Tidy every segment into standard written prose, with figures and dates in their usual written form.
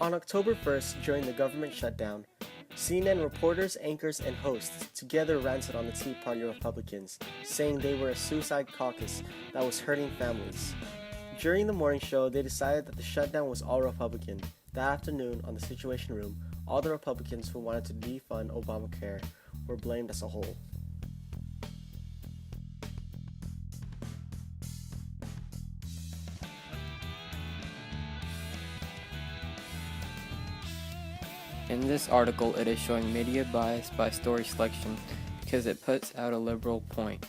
On October 1st, during the government shutdown, CNN reporters, anchors, and hosts together ranted on the Tea Party Republicans, saying they were a suicide caucus that was hurting families. During the morning show, they decided that the shutdown was all Republican. That afternoon, on the Situation Room, all the Republicans who wanted to defund Obamacare were blamed as a whole. In this article, it is showing media bias by story selection because it puts out a liberal point.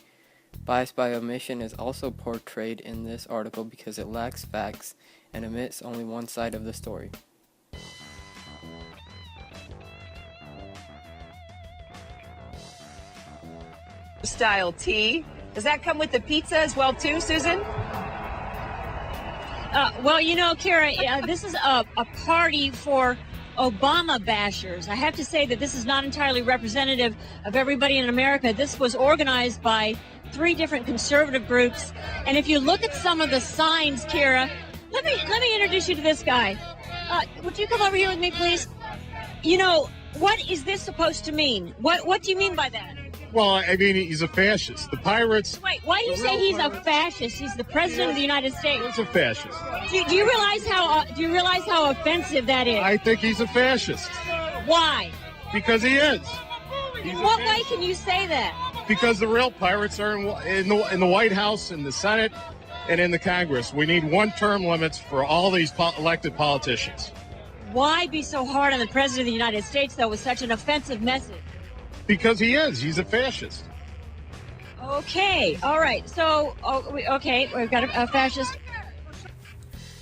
Bias by omission is also portrayed in this article because it lacks facts and omits only one side of the story. Style tea. Does that come with the pizza as well too, Susan? Well, you know, Kara, this is a party for Obama bashers. I have to say that this is not entirely representative of everybody in America. This was organized by 3 different conservative groups. And if you look at some of the signs, Kara, let me introduce you to this guy. Would you come over here with me, please? You know, what is this supposed to mean? What do you mean by that? Well, I mean, he's a fascist. The pirates... Wait, why do you say he's a fascist? He's the president of the United States. He's a fascist. Do you realize how offensive that is? I think he's a fascist. Why? Because he is. In what way can you say that? Because the real pirates are in the White House, in the Senate, and in the Congress. We need one-term limits for all these elected politicians. Why be so hard on the president of the United States, though, with such an offensive message? Because he is. He's a fascist. Okay. All right. So, we've got a fascist.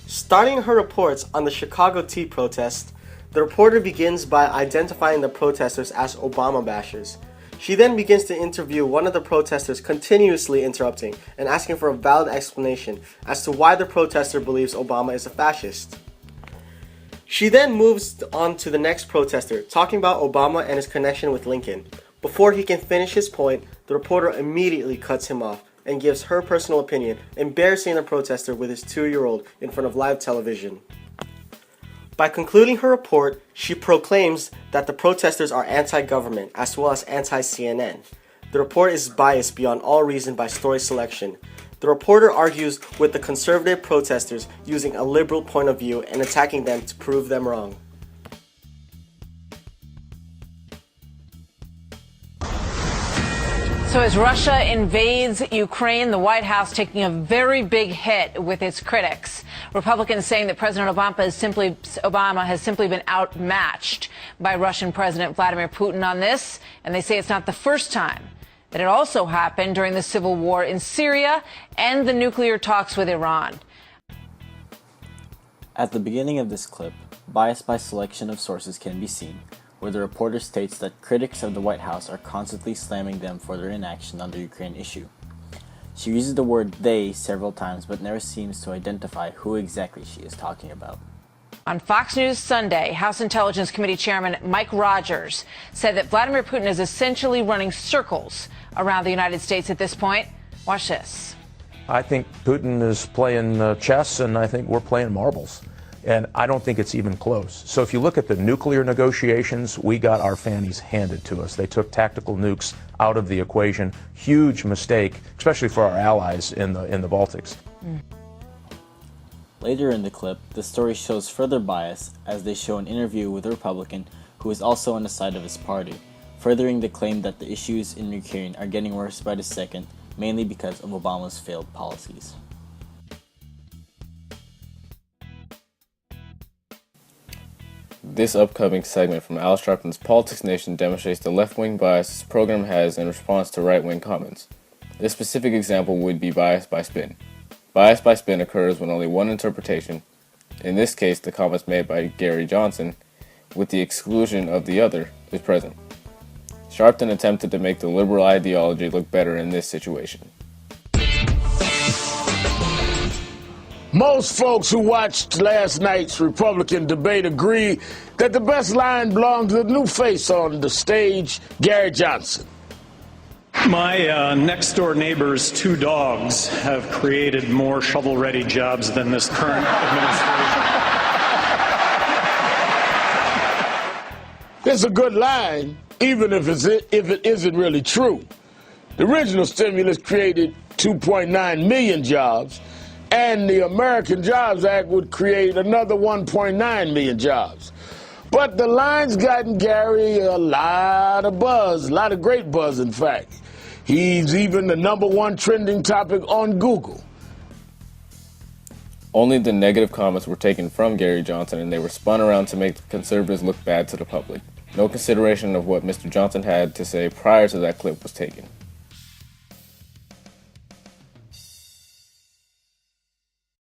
Starting her reports on the Chicago tea protest, the reporter begins by identifying the protesters as Obama bashers. She then begins to interview one of the protesters, continuously interrupting and asking for a valid explanation as to why the protester believes Obama is a fascist. She then moves on to the next protester, talking about Obama and his connection with Lincoln. Before he can finish his point, the reporter immediately cuts him off and gives her personal opinion, embarrassing the protester with his 2-year-old in front of live television. By concluding her report, she proclaims that the protesters are anti-government as well as anti-CNN. The report is biased beyond all reason by story selection. The reporter argues with the conservative protesters using a liberal point of view and attacking them to prove them wrong. So as Russia invades Ukraine, the White House taking a very big hit with its critics. Republicans saying that President Obama has simply been outmatched by Russian President Vladimir Putin on this, and they say it's not the first time. That it also happened during the civil war in Syria and the nuclear talks with Iran. At the beginning of this clip, bias by selection of sources can be seen, where the reporter states that critics of the White House are constantly slamming them for their inaction on the Ukraine issue. She uses the word they several times but never seems to identify who exactly she is talking about. On Fox News Sunday, House Intelligence Committee Chairman Mike Rogers said that Vladimir Putin is essentially running circles around the United States at this point. Watch this. I think Putin is playing chess, and I think we're playing marbles. And I don't think it's even close. So if you look at the nuclear negotiations, we got our fannies handed to us. They took tactical nukes out of the equation. Huge mistake, especially for our allies in the Baltics. Later in the clip, the story shows further bias as they show an interview with a Republican who is also on the side of his party, furthering the claim that the issues in Ukraine are getting worse by the second, mainly because of Obama's failed policies. This upcoming segment from Al Sharpton's Politics Nation demonstrates the left-wing bias this program has in response to right-wing comments. This specific example would be bias by spin. Bias by spin occurs when only one interpretation, in this case the comments made by Gary Johnson, with the exclusion of the other, is present. Sharpton attempted to make the liberal ideology look better in this situation. Most folks who watched last night's Republican debate agree that the best line belonged to the new face on the stage, Gary Johnson. My next-door neighbor's 2 dogs have created more shovel-ready jobs than this current administration. It's a good line, even if it isn't really true. The original stimulus created 2.9 million jobs, and the American Jobs Act would create another 1.9 million jobs. But the line's gotten Gary a lot of buzz, a lot of great buzz, in fact. He's even the #1 trending topic on Google. Only the negative comments were taken from Gary Johnson, and they were spun around to make the conservatives look bad to the public. No consideration of what Mr. Johnson had to say prior to that clip was taken.